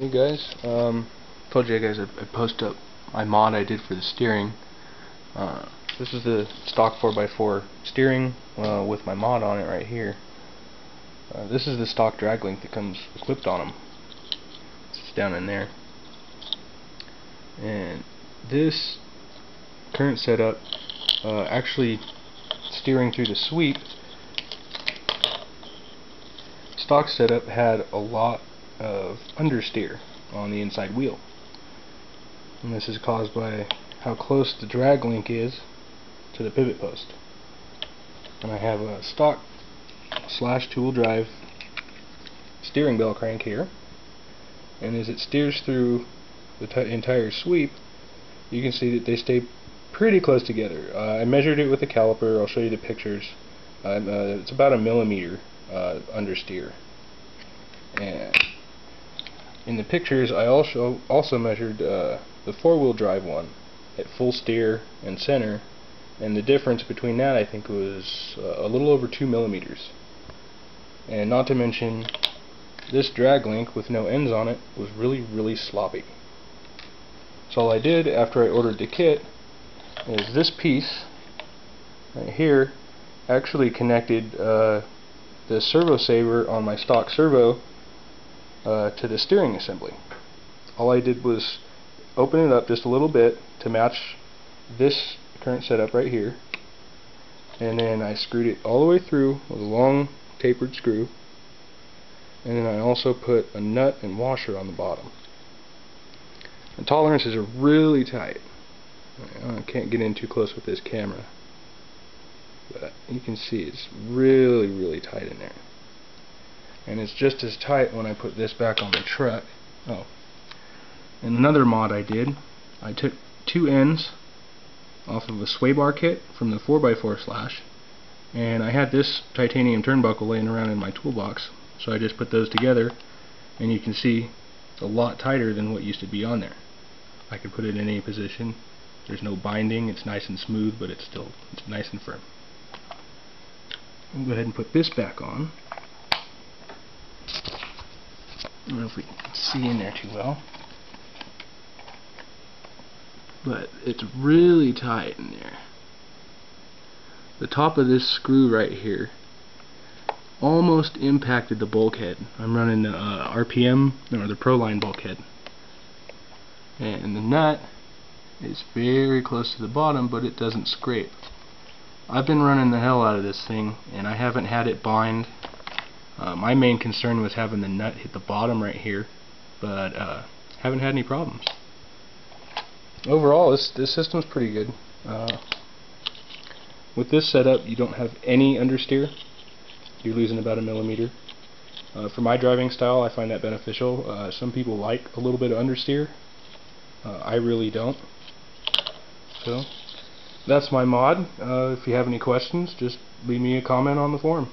Hey guys, told you guys I'd post up my mod I did for the steering. This is the stock 4x4 steering with my mod on it right here. This is the stock draglink that comes equipped on them. It's down in there. And this current setup, actually steering through the sweep, stock setup had a lot of understeer on the inside wheel, and this is caused by how close the drag link is to the pivot post. And I have a stock / two-wheel drive steering bell crank here, and as it steers through the entire sweep, you can see that they stay pretty close together. I measured it with a caliper. I'll show you the pictures. It's about a millimeter understeer. And in the pictures, I also measured the four-wheel drive one at full steer and center, and the difference between that, I think, was a little over 2 millimeters. And not to mention, this drag link with no ends on it was really sloppy. So all I did after I ordered the kit is this piece right here actually connected the servo saver on my stock servo to the steering assembly. All I did was open it up just a little bit to match this current setup right here, and then I screwed it all the way through with a long tapered screw, and then I also put a nut and washer on the bottom. The tolerances are really tight. I can't get in too close with this camera, but you can see it's really tight in there. And it's just as tight when I put this back on the truck. Oh, and another mod I did, I took two ends off of a sway bar kit from the 4x4 slash, and I had this titanium turnbuckle laying around in my toolbox, so I just put those together, and you can see it's a lot tighter than what used to be on there. I can put it in any position. There's no binding. It's nice and smooth, but it's nice and firm. I'll go ahead and put this back on. I don't know if we can see in there too well, but it's really tight in there. The top of this screw right here almost impacted the bulkhead. I'm running the RPM, or the Proline bulkhead, and the nut is very close to the bottom, but it doesn't scrape. I've been running the hell out of this thing, and I haven't had it bind. My main concern was having the nut hit the bottom right here, but haven't had any problems. Overall, this system's pretty good. With this setup, you don't have any understeer. You're losing about a millimeter. For my driving style, I find that beneficial. Some people like a little bit of understeer. I really don't. So that's my mod. If you have any questions, just leave me a comment on the forum.